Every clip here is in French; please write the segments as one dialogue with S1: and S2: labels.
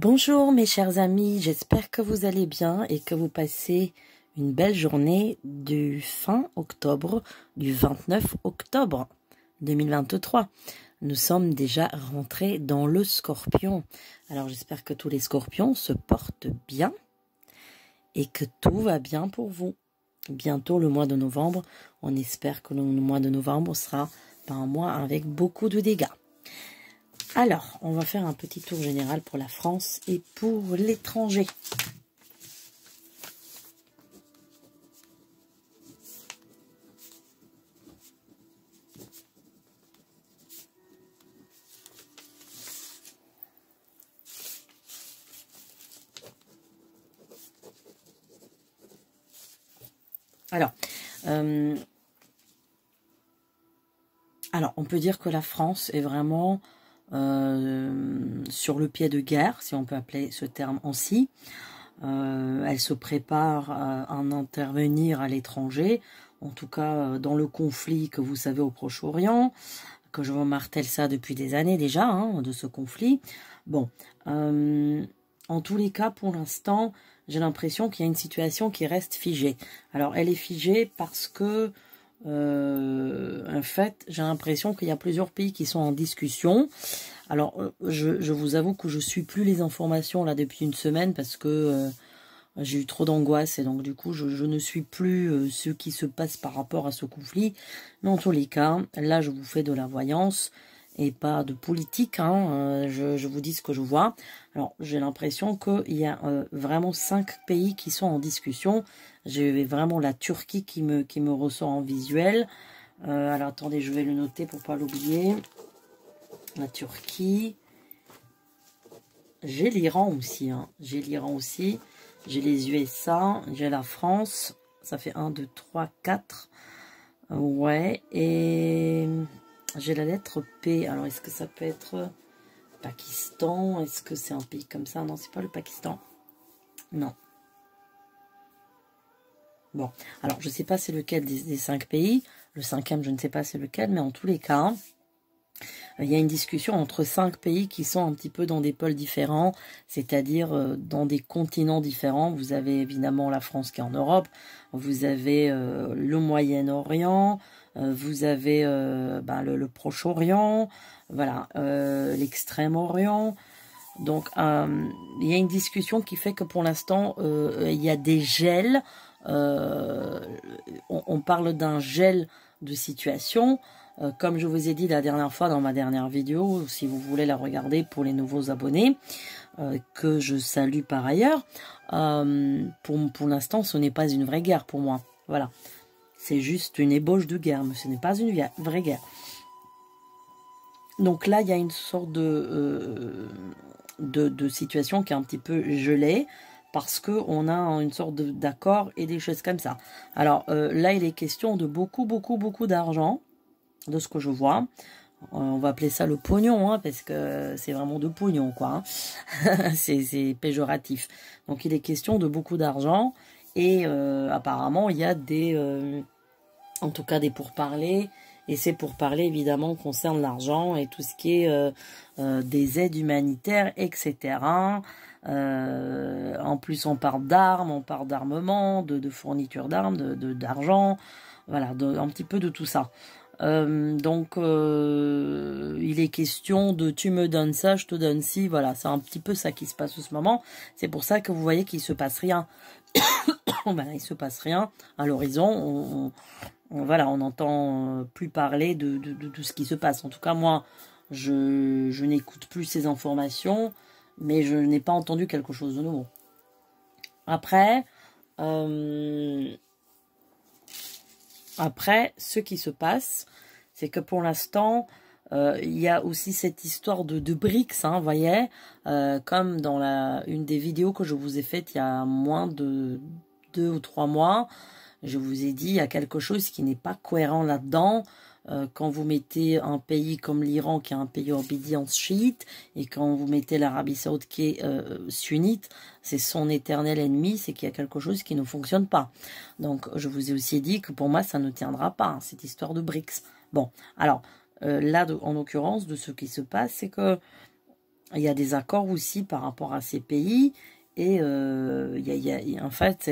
S1: Bonjour mes chers amis, j'espère que vous allez bien et que vous passez une belle journée du fin octobre, du 29 octobre 2023. Nous sommes déjà rentrés dans le Scorpion. Alors j'espère que tous les Scorpions se portent bien et que tout va bien pour vous. Bientôt le mois de novembre, on espère que le mois de novembre sera un mois avec beaucoup de dégâts. Alors, on va faire un petit tour général pour la France et pour l'étranger. Alors, on peut dire que la France est vraiment sur le pied de guerre, si on peut appeler ce terme ainsi. Elle se prépare à en intervenir à l'étranger, en tout cas dans le conflit que vous savez au Proche-Orient, que je vous martèle ça depuis des années déjà, hein, de ce conflit. Bon, en tous les cas, pour l'instant, j'ai l'impression qu'il y a une situation qui reste figée. Alors, elle est figée parce que en fait, j'ai l'impression qu'il y a plusieurs pays qui sont en discussion. Alors, je vous avoue que je suis plus les informations là depuis une semaine parce que j'ai eu trop d'angoisse et donc du coup, je ne suis plus ce qui se passe par rapport à ce conflit. Mais en tous les cas, là, je vous fais de la voyance et pas de politique. Hein. Je vous dis ce que je vois. Alors, j'ai l'impression qu'il y a vraiment 5 pays qui sont en discussion. J'ai vraiment la Turquie qui me ressort en visuel. Alors, attendez, je vais le noter pour pas l'oublier. La Turquie. J'ai l'Iran aussi. Hein. J'ai l'Iran aussi. J'ai les USA. J'ai la France. Ça fait 1, 2, 3, 4. Ouais. Et j'ai la lettre P. Alors, est-ce que ça peut être Pakistan? Est-ce que c'est un pays comme ça? Non, c'est pas le Pakistan. Non. Bon, alors je ne sais pas c'est lequel des 5 pays. Le 5e, je ne sais pas c'est lequel, mais en tous les cas, il y a une discussion entre 5 pays qui sont un petit peu dans des pôles différents, c'est-à-dire dans des continents différents. Vous avez évidemment la France qui est en Europe, vous avez le Moyen-Orient, vous avez le Proche-Orient, voilà, l'Extrême-Orient. Donc, il y a une discussion qui fait que pour l'instant, il y a des gels. On parle d'un gel de situation. Comme je vous ai dit la dernière fois dans ma dernière vidéo, si vous voulez la regarder pour les nouveaux abonnés, que je salue par ailleurs, pour l'instant, ce n'est pas une vraie guerre pour moi. Voilà. C'est juste une ébauche de guerre, mais ce n'est pas une vraie guerre. Donc là, il y a une sorte de situation qui est un petit peu gelée parce qu'on a une sorte d'accord et des choses comme ça. Alors là, il est question de beaucoup d'argent, de ce que je vois. On va appeler ça le pognon, hein, parce que c'est vraiment de pognon, quoi. Hein. C'est péjoratif. Donc il est question de beaucoup d'argent et apparemment, il y a en tout cas des pourparlers. Et ces pourparlers, évidemment, concernent l'argent et tout ce qui est des aides humanitaires, etc. En plus, on parle d'armes, on parle d'armement, de fourniture d'armes, d'argent, voilà, un petit peu de tout ça. Donc, il est question de tu me donnes ça, je te donne ci, voilà, c'est un petit peu ça qui se passe en ce moment. C'est pour ça que vous voyez qu'il se passe rien. Voilà, il se passe rien à l'horizon. Voilà, on n'entend plus parler de ce qui se passe. En tout cas, moi, je n'écoute plus ces informations, mais je n'ai pas entendu quelque chose de nouveau. Après, ce qui se passe, c'est que pour l'instant, il y a aussi cette histoire de BRICS, hein, vous voyez, comme dans une des vidéos que je vous ai faites il y a moins de 2 ou 3 mois, je vous ai dit, il y a quelque chose qui n'est pas cohérent là-dedans. Quand vous mettez un pays comme l'Iran, qui est un pays obédience chiite, et quand vous mettez l'Arabie Saoudite, qui est sunnite, c'est son éternel ennemi, c'est qu'il y a quelque chose qui ne fonctionne pas. Donc, je vous ai aussi dit que pour moi, ça ne tiendra pas, hein, cette histoire de BRICS. Bon, alors, là, en l'occurrence, de ce qui se passe, c'est que il y a des accords aussi par rapport à ces pays. Et en fait,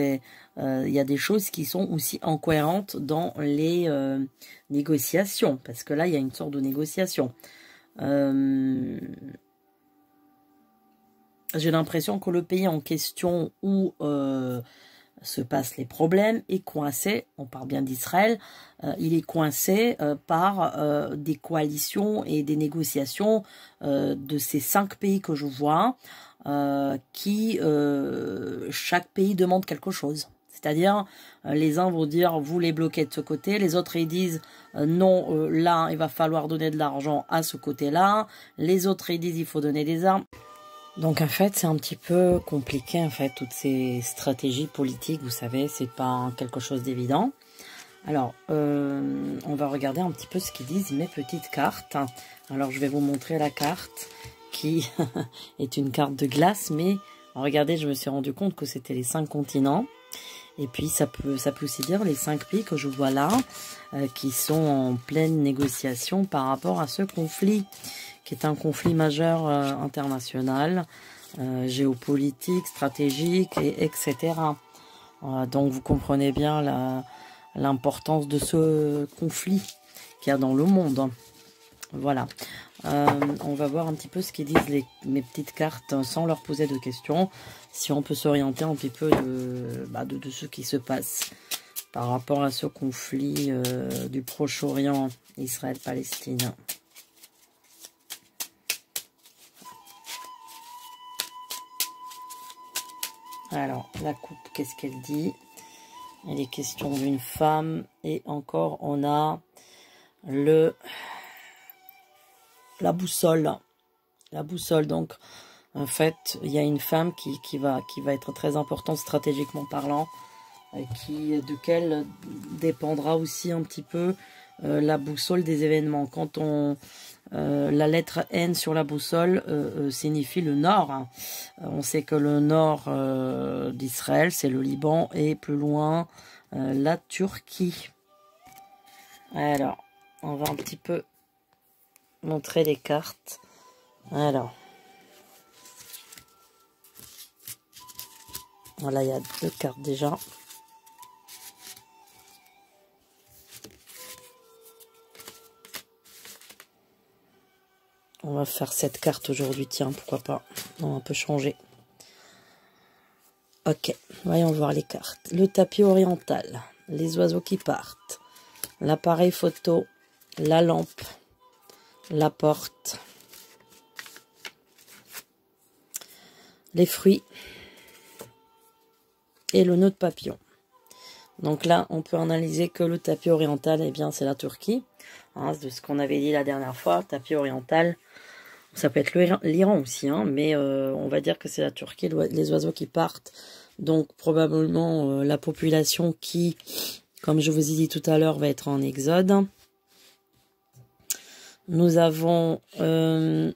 S1: il y a des choses qui sont aussi incohérentes dans les négociations. Parce que là, il y a une sorte de négociation. J'ai l'impression que le pays en question où se passent les problèmes est coincé, on parle bien d'Israël, il est coincé par des coalitions et des négociations de ces 5 pays que je vois, qui chaque pays demande quelque chose. C'est-à-dire, les uns vont dire, vous les bloquez de ce côté, les autres ils disent, non, là, il va falloir donner de l'argent à ce côté-là, les autres ils disent, il faut donner des armes. Donc en fait, c'est un petit peu compliqué, en fait, toutes ces stratégies politiques, vous savez, c'est pas quelque chose d'évident. Alors, on va regarder un petit peu ce qu'ils disent mes petites cartes. Alors, je vais vous montrer la carte qui est une carte de glace, mais regardez, je me suis rendu compte que c'était les 5 continents. Et puis, ça peut aussi dire les 5 pays que je vois là, qui sont en pleine négociation par rapport à ce conflit, qui est un conflit majeur international, géopolitique, stratégique, etc. Donc, vous comprenez bien l'importance de ce conflit qu'il y a dans le monde. Voilà. On va voir un petit peu ce qu'ils disent mes petites cartes sans leur poser de questions. Si on peut s'orienter un petit peu de ce qui se passe par rapport à ce conflit du Proche-Orient, Israël-Palestine. Alors, la coupe, qu'est-ce qu'elle dit? Il est question d'une femme. Et encore, on a la boussole. La boussole, donc, en fait, il y a une femme qui va être très importante stratégiquement parlant, duquel dépendra aussi un petit peu la boussole des événements. Quand la lettre N sur la boussole signifie le nord. Hein. On sait que le nord d'Israël, c'est le Liban, et plus loin, la Turquie. Alors, on va un petit peu montrer les cartes. Alors, voilà, il y a 2 cartes déjà. On va faire cette carte aujourd'hui, tiens, pourquoi pas. On va un peu changer. Ok, voyons voir les cartes. Le tapis oriental, les oiseaux qui partent, l'appareil photo, la lampe, la porte, les fruits et le nœud de papillon. Donc là, on peut analyser que le tapis oriental, eh bien, c'est la Turquie. Hein, de ce qu'on avait dit la dernière fois, tapis oriental, ça peut être l'Iran aussi, hein, mais on va dire que c'est la Turquie, les oiseaux qui partent. Donc probablement la population qui, comme je vous ai dit tout à l'heure, va être en exode. Nous avons la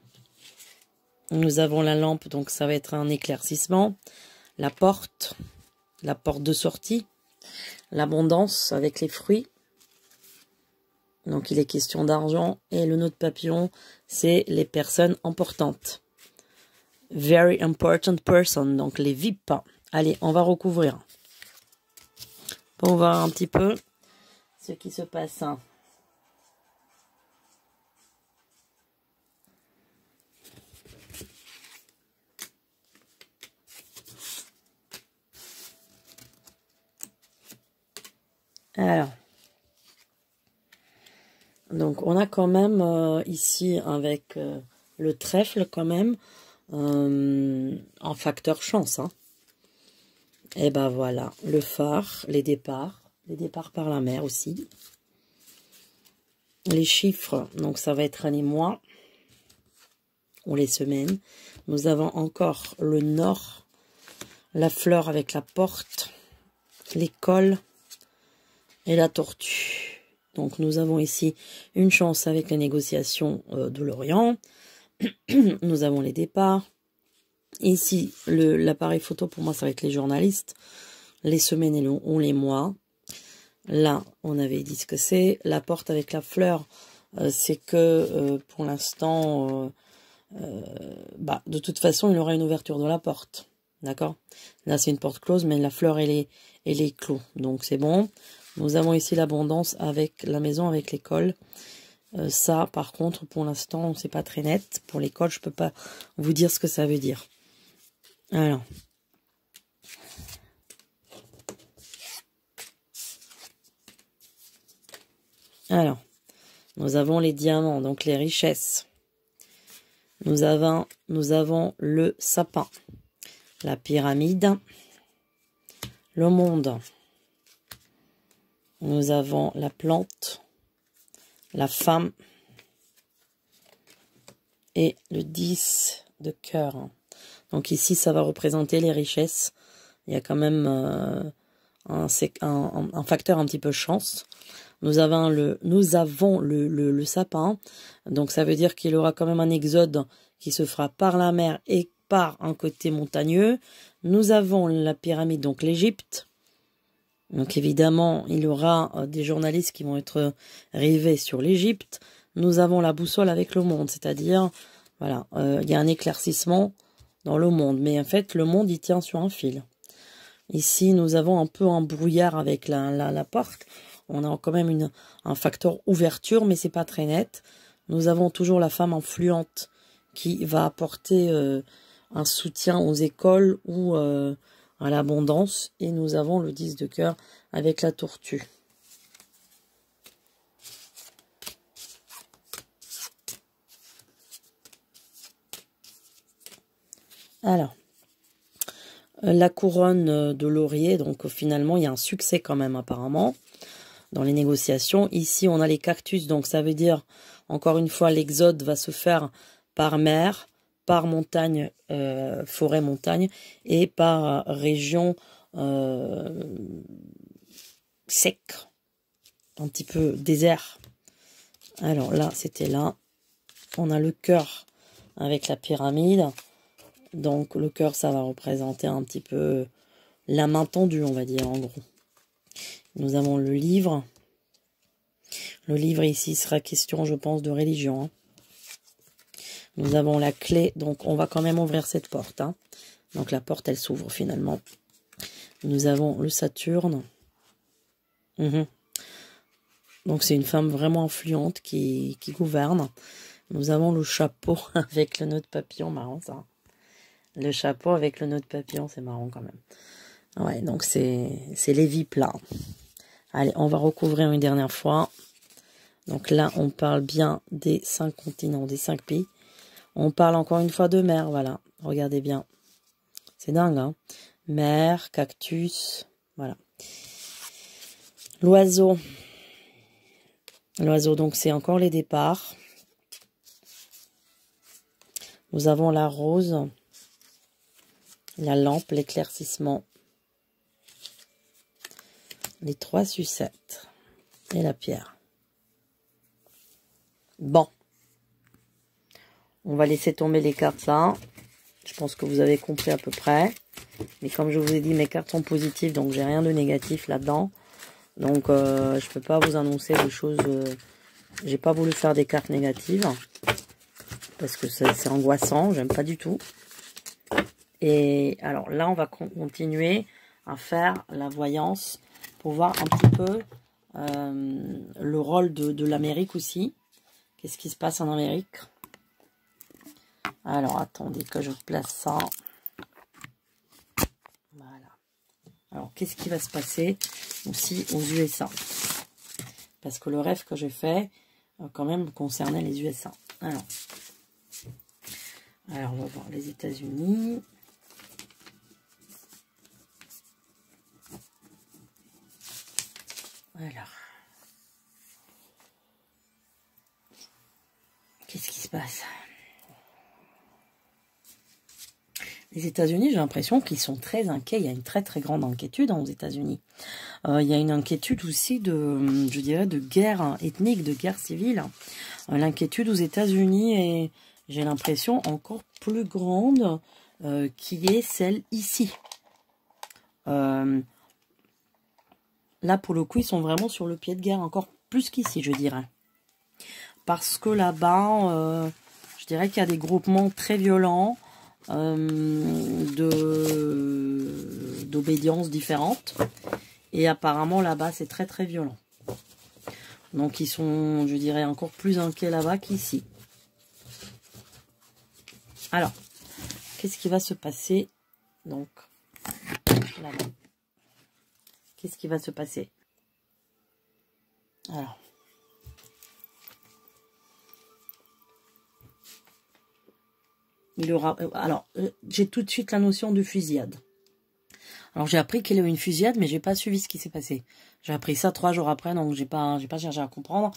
S1: lampe, donc ça va être un éclaircissement. La porte de sortie. L'abondance avec les fruits. Donc il est question d'argent. Et le nœud de papillon, c'est les personnes importantes. Very important person, donc les VIP. Allez, on va recouvrir. Pour voir un petit peu ce qui se passe. Alors, donc on a quand même ici avec le trèfle quand même en facteur chance. Hein. Et ben voilà, le phare, les départs par la mer aussi. Les chiffres, donc ça va être les mois ou les semaines. Nous avons encore le nord, la fleur avec la porte, l'école et la tortue. Donc nous avons ici une chance avec les négociations de l'Orient. Nous avons les départs. Ici, l'appareil photo, pour moi, ça va être les journalistes. Les semaines et les mois. Là, on avait dit ce que c'est. La porte avec la fleur, c'est que pour l'instant, bah, de toute façon, il aura une ouverture de la porte. D'accord? Là, c'est une porte close, mais la fleur, elle est clos. Donc, c'est bon. Nous avons ici l'abondance avec la maison, avec l'école. Ça, par contre, pour l'instant, c'est pas très net. Pour l'école, je peux pas vous dire ce que ça veut dire. Alors, nous avons les diamants, donc les richesses. Nous avons le sapin, la pyramide, le monde. Nous avons la plante, la femme et le 10 de cœur. Donc ici, ça va représenter les richesses. Il y a quand même un facteur un petit peu chance. Nous avons le sapin. Donc ça veut dire qu'il aura quand même un exode qui se fera par la mer et par un côté montagneux. Nous avons la pyramide, donc l'Égypte. Donc évidemment, il y aura des journalistes qui vont être rivés sur l'Égypte. Nous avons la boussole avec le monde, c'est-à-dire, voilà, il y a un éclaircissement dans le monde. Mais en fait, le monde, il tient sur un fil. Ici, nous avons un peu un brouillard avec la porte. On a quand même un facteur ouverture, mais c'est pas très net. Nous avons toujours la femme influente qui va apporter un soutien aux écoles ou à l'abondance. Et nous avons le 10 de cœur avec la tortue. Alors, la couronne de laurier, donc finalement, il y a un succès quand même apparemment dans les négociations. Ici, on a les cactus, donc ça veut dire, encore une fois, l'exode va se faire par mer, par montagne, forêt-montagne, et par région sec, un petit peu désert. Alors là, c'était là. On a le cœur avec la pyramide. Donc le cœur, ça va représenter un petit peu la main tendue, on va dire, en gros. Nous avons le livre. Le livre ici sera question, je pense, de religion. Hein. Nous avons la clé, donc on va quand même ouvrir cette porte. Hein. Donc la porte, elle s'ouvre finalement. Nous avons le Saturne. Donc c'est une femme vraiment influente qui gouverne. Nous avons le chapeau avec le nœud de papillon, marrant ça. Le chapeau avec le nœud de papillon, c'est marrant quand même. Ouais, donc c'est Lévi plat. Allez, on va recouvrir une dernière fois. Donc là, on parle bien des 5 continents, des 5 pays. On parle encore une fois de mer, voilà. Regardez bien. C'est dingue, hein. Mer, cactus, voilà. L'oiseau. L'oiseau, donc c'est encore les départs. Nous avons la rose, la lampe, l'éclaircissement, les 3 sucettes et la pierre. Bon. On va laisser tomber les cartes là. Je pense que vous avez compris à peu près. Mais comme je vous ai dit, mes cartes sont positives, donc j'ai rien de négatif là-dedans. Donc je peux pas vous annoncer des choses. J'ai pas voulu faire des cartes négatives parce que c'est angoissant, j'aime pas du tout. Et alors là, on va continuer à faire la voyance pour voir un petit peu le rôle de l'Amérique aussi. Qu'est-ce qui se passe en Amérique? Alors, attendez que je place ça. Voilà. Alors, qu'est-ce qui va se passer aussi aux USA? Parce que le rêve que j'ai fait, quand même, concernait les USA. Alors, on va voir les États-Unis. Alors. Qu'est-ce qui se passe? Les États-Unis, j'ai l'impression qu'ils sont très inquiets. Il y a une très très grande inquiétude aux États-Unis. Il y a une inquiétude aussi de, je dirais, de guerre ethnique, de guerre civile. L'inquiétude aux États-Unis est, j'ai l'impression, encore plus grande qui est celle ici. Là, pour le coup, ils sont vraiment sur le pied de guerre, encore plus qu'ici, je dirais. Parce que là-bas, je Je dirais qu'il y a des groupements très violents d'obédiences différentes. Et apparemment, là-bas, c'est très, très violent. Donc, ils sont, je dirais, encore plus inquiets là-bas qu'ici. Alors, qu'est-ce qui va se passer? Donc, là-bas. Qu'est-ce qui va se passer? Alors. Il aura. Alors, j'ai tout de suite la notion de fusillade. Alors, j'ai appris qu'il y a eu une fusillade, mais j'ai pas suivi ce qui s'est passé. J'ai appris ça 3 jours après, donc j'ai pas cherché à comprendre.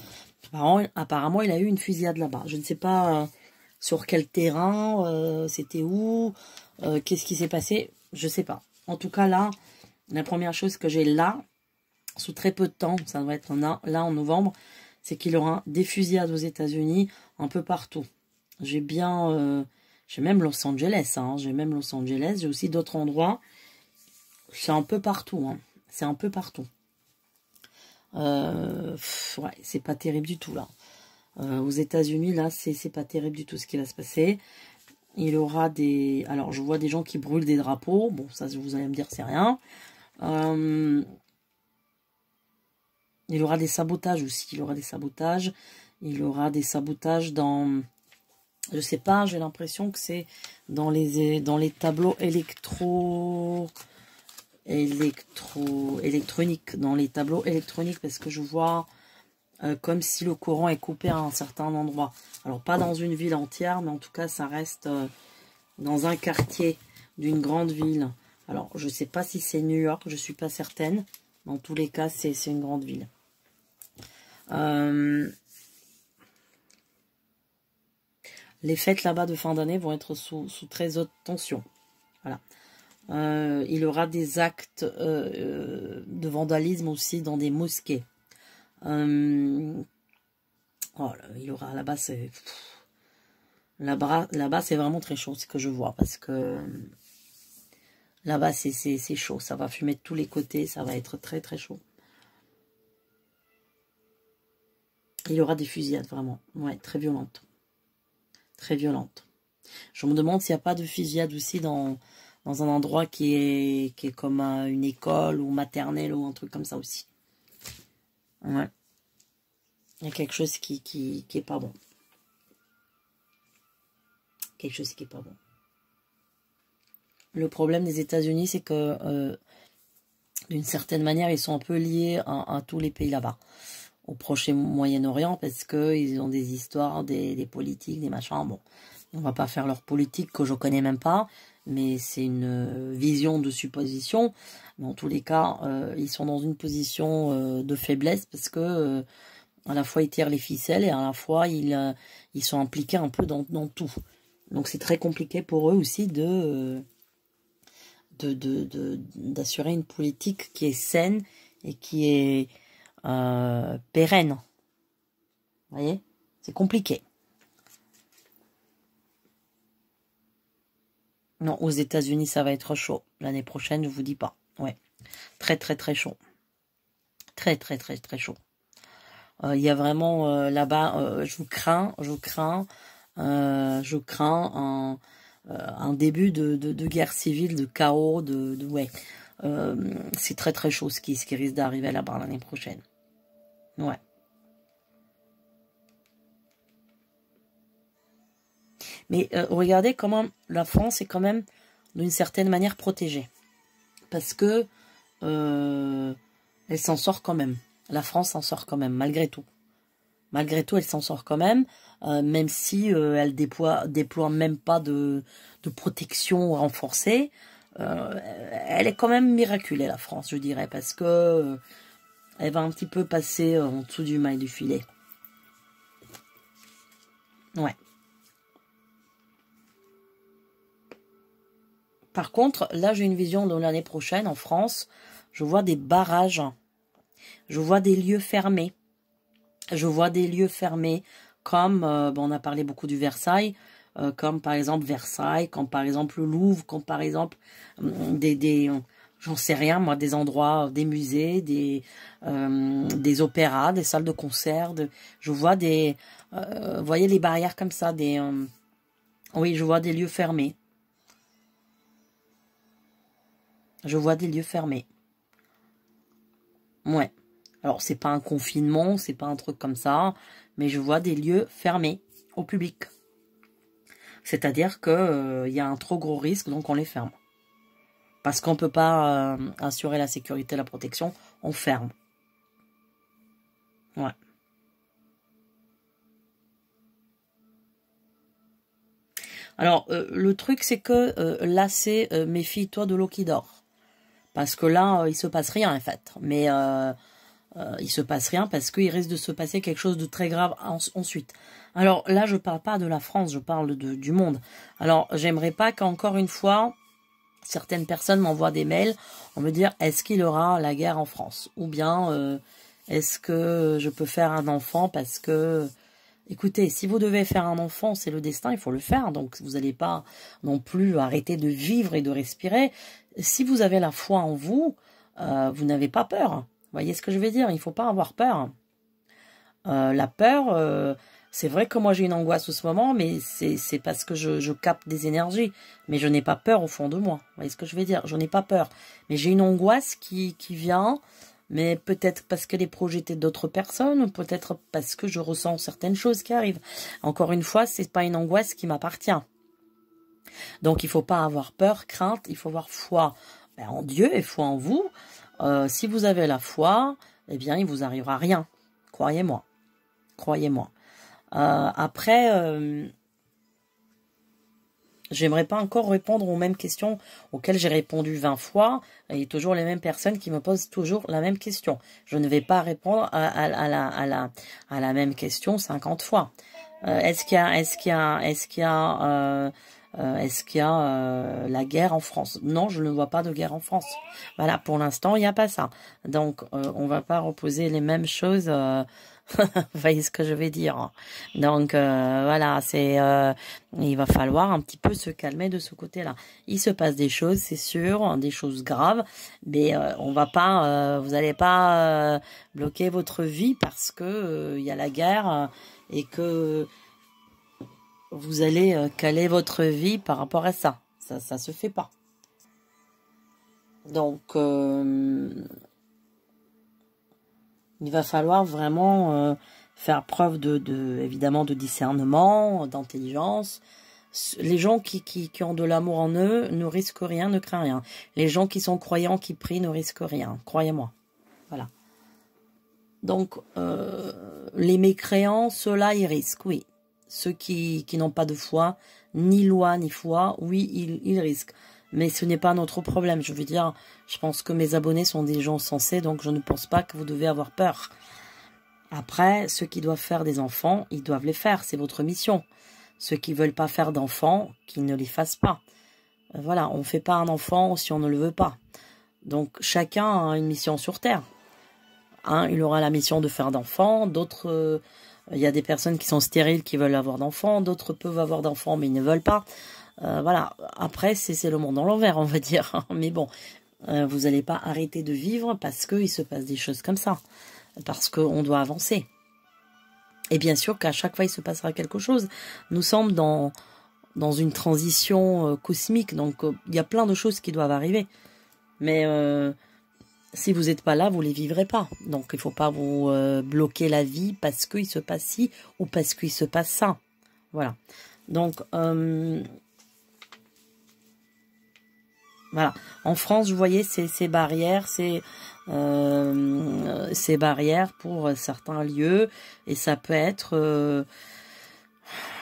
S1: Apparemment, il a eu une fusillade là-bas. Je ne sais pas sur quel terrain, c'était où, qu'est-ce qui s'est passé, je sais pas. En tout cas, là, la première chose que j'ai là, sous très peu de temps, ça doit être là en novembre, c'est qu'il y aura des fusillades aux États-Unis un peu partout. J'ai même Los Angeles, hein, j'ai aussi d'autres endroits. C'est un peu partout, hein. C'est un peu partout. Ouais, c'est pas terrible du tout, là. Aux États-Unis, là, c'est pas terrible du tout ce qui va se passer. Il y aura des... Alors, je vois des gens qui brûlent des drapeaux. Bon, ça, vous allez me dire, c'est rien. Il y aura des sabotages aussi. Il y aura des sabotages. Il y aura des sabotages dans... Je sais pas, j'ai l'impression que c'est dans les tableaux électroniques. Dans les tableaux électroniques, parce que je vois... comme si le courant est coupé à un certain endroit. Alors, pas dans une ville entière, mais en tout cas, ça reste dans un quartier d'une grande ville. Alors, je ne sais pas si c'est New York, je ne suis pas certaine. Dans tous les cas, c'est une grande ville. Les fêtes là-bas de fin d'année vont être sous très haute tension. Voilà. Il y aura des actes de vandalisme aussi dans des mosquées. Oh, il y aura là-bas, c'est vraiment très chaud, ce que je vois, parce que là-bas c'est chaud, ça va fumer de tous les côtés, ça va être très très chaud. Il y aura des fusillades vraiment, ouais, très violentes, très violentes. Je me demande s'il n'y a pas de fusillade aussi dans un endroit qui est comme une école ou maternelle ou un truc comme ça aussi. Ouais. Il y a quelque chose qui est pas bon. Quelque chose qui est pas bon. Le problème des États-Unis, c'est que d'une certaine manière, ils sont un peu liés à tous les pays là-bas. Au Proche et Moyen-Orient, parce qu'ils ont des histoires, des politiques, des machins. Bon, on va pas faire leur politique que je connais même pas, mais c'est une vision de supposition. Dans tous les cas, ils sont dans une position de faiblesse, parce que... à la fois, ils tirent les ficelles et à la fois, ils sont impliqués un peu dans tout. Donc, c'est très compliqué pour eux aussi d'assurer une politique qui est saine et qui est pérenne. Vous voyez? C'est compliqué. Non, aux États-Unis, ça va être chaud. L'année prochaine, je vous dis pas. Ouais. Très, très, très chaud. Très, très, très, très chaud. Il y a vraiment là-bas, je crains un début de guerre civile, de chaos, ouais. C'est très très chaud ce qui risque d'arriver là-bas l'année prochaine. Ouais. Mais regardez comment la France est quand même d'une certaine manière protégée. Parce que elle s'en sort quand même. La France s'en sort quand même, malgré tout. Malgré tout, elle s'en sort quand même si elle déploie même pas de protection renforcée. Elle est quand même miraculée, la France, je dirais, parce que elle va un petit peu passer en dessous du maille du filet. Ouais. Par contre, là, j'ai une vision de l'année prochaine, en France. Je vois des barrages. Je vois des lieux fermés. Je vois des lieux fermés comme, on a parlé beaucoup du Versailles, comme par exemple Versailles, comme par exemple le Louvre, comme par exemple j'en sais rien moi, des endroits, des musées, des opéras, des salles de concert. Je vois vous voyez les barrières comme ça, des Oui, je vois des lieux fermés. Je vois des lieux fermés. Ouais. Alors, c'est pas un confinement, c'est pas un truc comme ça, mais je vois des lieux fermés au public. C'est-à-dire que y a un trop gros risque, donc on les ferme. Parce qu'on peut pas assurer la sécurité, la protection, on ferme. Ouais. Alors, le truc, c'est que là, c'est méfie-toi de l'eau qui dort. Parce que là, il se passe rien, en fait. Mais il se passe rien parce qu'il risque de se passer quelque chose de très grave ensuite. Alors là, je parle pas de la France, je parle du monde. Alors, j'aimerais pas qu'encore une fois, certaines personnes m'envoient des mails en me dire est-ce qu'il y aura la guerre en France? Ou bien est-ce que je peux faire un enfant parce que... Écoutez, si vous devez faire un enfant, c'est le destin, il faut le faire. Donc, vous n'allez pas non plus arrêter de vivre et de respirer. Si vous avez la foi en vous, vous n'avez pas peur. Vous voyez ce que je veux dire? Il ne faut pas avoir peur. La peur, c'est vrai que moi j'ai une angoisse en ce moment, mais c'est parce que je capte des énergies. Mais je n'ai pas peur au fond de moi. Vous voyez ce que je veux dire? Je n'ai pas peur. Mais j'ai une angoisse qui vient... Mais peut-être parce qu'elle est projetée d'autres personnes, peut-être parce que je ressens certaines choses qui arrivent. Encore une fois, c'est pas une angoisse qui m'appartient. Donc, il faut pas avoir peur, crainte, il faut avoir foi en Dieu et foi en vous. Si vous avez la foi, eh bien, il vous arrivera rien. Croyez-moi. Croyez-moi. Après... J'aimerais pas encore répondre aux mêmes questions auxquelles j'ai répondu 20 fois et toujours les mêmes personnes qui me posent toujours la même question. Je ne vais pas répondre à la même question 50 fois. Est-ce qu'il y a la guerre en France? Non, je ne vois pas de guerre en France. Voilà, pour l'instant, il n'y a pas ça. Donc, on va pas reposer les mêmes choses. Vous voyez ce que je vais dire. Donc voilà, il va falloir un petit peu se calmer de ce côté-là. Il se passe des choses, c'est sûr, des choses graves, mais on va pas, vous n'allez pas bloquer votre vie parce que il y a la guerre et que vous allez caler votre vie par rapport à ça. Ça se fait pas. Donc il va falloir vraiment faire preuve évidemment de discernement, d'intelligence. Les gens qui ont de l'amour en eux ne risquent rien, ne craignent rien. Les gens qui sont croyants, qui prient, ne risquent rien. Croyez-moi. Voilà. Donc, les mécréants, ceux-là, ils risquent, oui. Ceux qui n'ont pas de foi, ni loi, ni foi, oui, ils risquent. Mais ce n'est pas notre problème. Je veux dire, je pense que mes abonnés sont des gens sensés, donc je ne pense pas que vous devez avoir peur. Après, ceux qui doivent faire des enfants, ils doivent les faire. C'est votre mission. Ceux qui veulent pas faire d'enfants, qu'ils ne les fassent pas. Voilà, on ne fait pas un enfant si on ne le veut pas. Donc, chacun a une mission sur Terre. Il aura la mission de faire d'enfants. D'autres, il y a des personnes qui sont stériles qui veulent avoir d'enfants. D'autres peuvent avoir d'enfants, mais ils ne veulent pas. Voilà, après, c'est le monde dans l'envers, on va dire. Mais bon, vous n'allez pas arrêter de vivre parce qu'il se passe des choses comme ça. Parce qu'on doit avancer. Et bien sûr qu'à chaque fois, il se passera quelque chose. Nous sommes dans une transition cosmique. Donc, il y a plein de choses qui doivent arriver. Mais si vous n'êtes pas là, vous ne les vivrez pas. Donc, il ne faut pas vous bloquer la vie parce qu'il se passe ci ou parce qu'il se passe ça. Voilà. Donc... voilà. En France, vous voyez, ces barrières, ces barrières pour certains lieux. Et ça peut être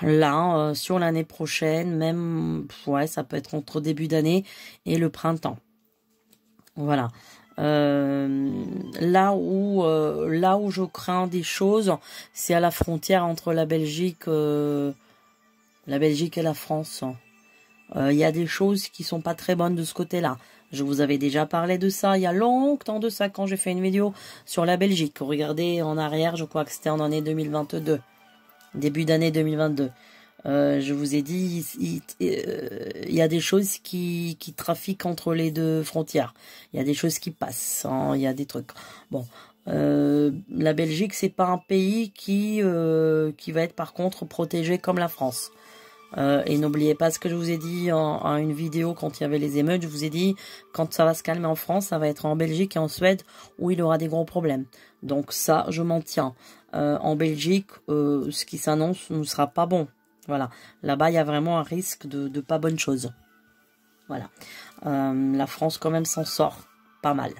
S1: là, sur l'année prochaine, même, ouais, ça peut être entre début d'année et le printemps. Voilà. Là où je crains des choses, c'est à la frontière entre la Belgique et la France. Il y a des choses qui sont pas très bonnes de ce côté-là. Je vous avais déjà parlé de ça il y a longtemps de ça quand j'ai fait une vidéo sur la Belgique. Regardez en arrière, je crois que c'était en année 2022. Début d'année 2022. Je vous ai dit, il y a des choses qui trafiquent entre les deux frontières. Il y a des choses qui passent. Il y a des trucs. Bon. La Belgique, c'est pas un pays qui va être par contre protégé comme la France. Et n'oubliez pas ce que je vous ai dit en une vidéo quand il y avait les émeutes. Je vous ai dit, quand ça va se calmer en France, ça va être en Belgique et en Suède où il aura des gros problèmes. Donc ça, je m'en tiens. En Belgique, ce qui s'annonce ne sera pas bon. Voilà. Là-bas, il y a vraiment un risque de pas bonnes choses. Voilà. La France, quand même, s'en sort pas mal.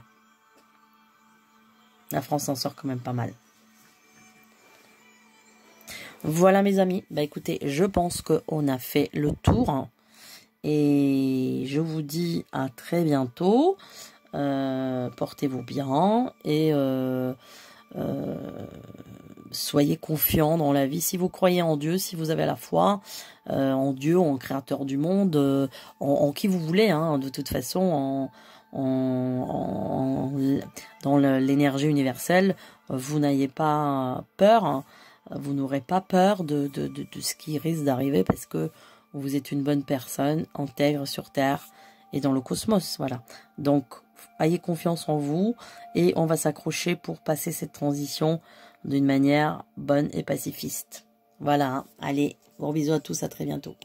S1: La France s'en sort quand même pas mal. Voilà mes amis, bah écoutez, je pense qu'on a fait le tour et je vous dis à très bientôt, portez-vous bien et soyez confiants dans la vie, si vous croyez en Dieu, si vous avez la foi en Dieu, en créateur du monde, en qui vous voulez, hein, de toute façon, dans l'énergie universelle, vous n'ayez pas peur, hein. Vous n'aurez pas peur de ce qui risque d'arriver parce que vous êtes une bonne personne, intègre sur Terre et dans le cosmos. Voilà. Donc, ayez confiance en vous et on va s'accrocher pour passer cette transition d'une manière bonne et pacifiste. Voilà. Allez, gros bisous à tous, à très bientôt.